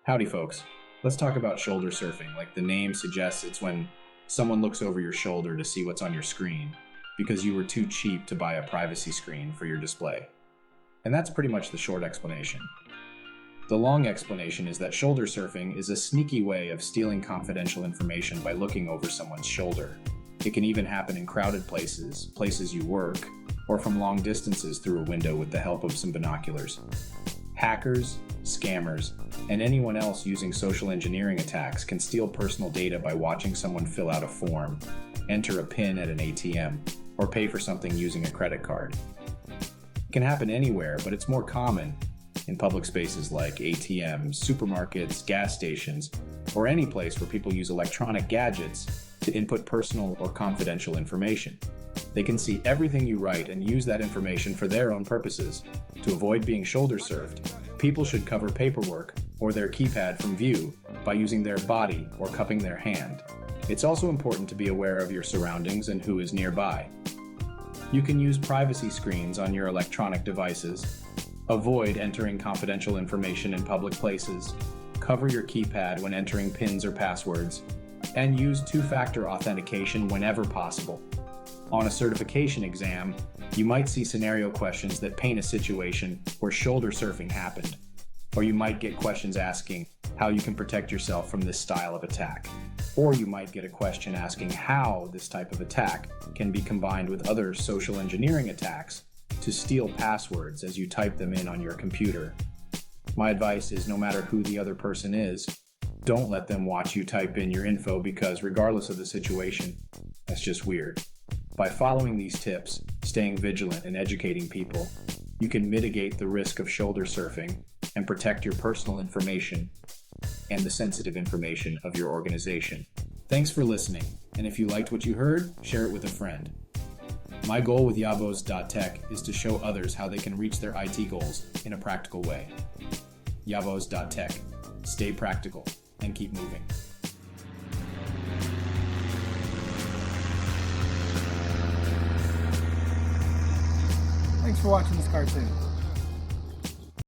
Howdy, folks. Let's talk about shoulder surfing. Like the name suggests, it's when someone looks over your shoulder to see what's on your screen because you were too cheap to buy a privacy screen for your display. And that's pretty much the short explanation. The long explanation is that shoulder surfing is a sneaky way of stealing confidential information by looking over someone's shoulder. It can even happen in crowded places, places you work, or from long distances through a window with the help of some binoculars. Hackers, scammers, and anyone else using social engineering attacks can steal personal data by watching someone fill out a form, enter a PIN at an ATM, or pay for something using a credit card. It can happen anywhere, but it's more common in public spaces like ATMs, supermarkets, gas stations, or any place where people use electronic gadgets to input personal or confidential information. They can see everything you write and use that information for their own purposes. To avoid being shoulder surfed, people should cover paperwork or their keypad from view by using their body or cupping their hand. It's also important to be aware of your surroundings and who is nearby. You can use privacy screens on your electronic devices. Avoid entering confidential information in public places. Cover your keypad when entering PINs or passwords. And use two-factor authentication whenever possible. On a certification exam, you might see scenario questions that paint a situation where shoulder surfing happened. Or you might get questions asking how you can protect yourself from this style of attack. Or you might get a question asking how this type of attack can be combined with other social engineering attacks to steal passwords as you type them in on your computer. My advice is, no matter who the other person is, don't let them watch you type in your info, because regardless of the situation, that's just weird. By following these tips, staying vigilant, and educating people, you can mitigate the risk of shoulder surfing and protect your personal information and the sensitive information of your organization. Thanks for listening, and if you liked what you heard, share it with a friend. My goal with Yavos.tech is to show others how they can reach their IT goals in a practical way. Yavos.tech. Stay practical and keep moving. Thanks for watching this cartoon.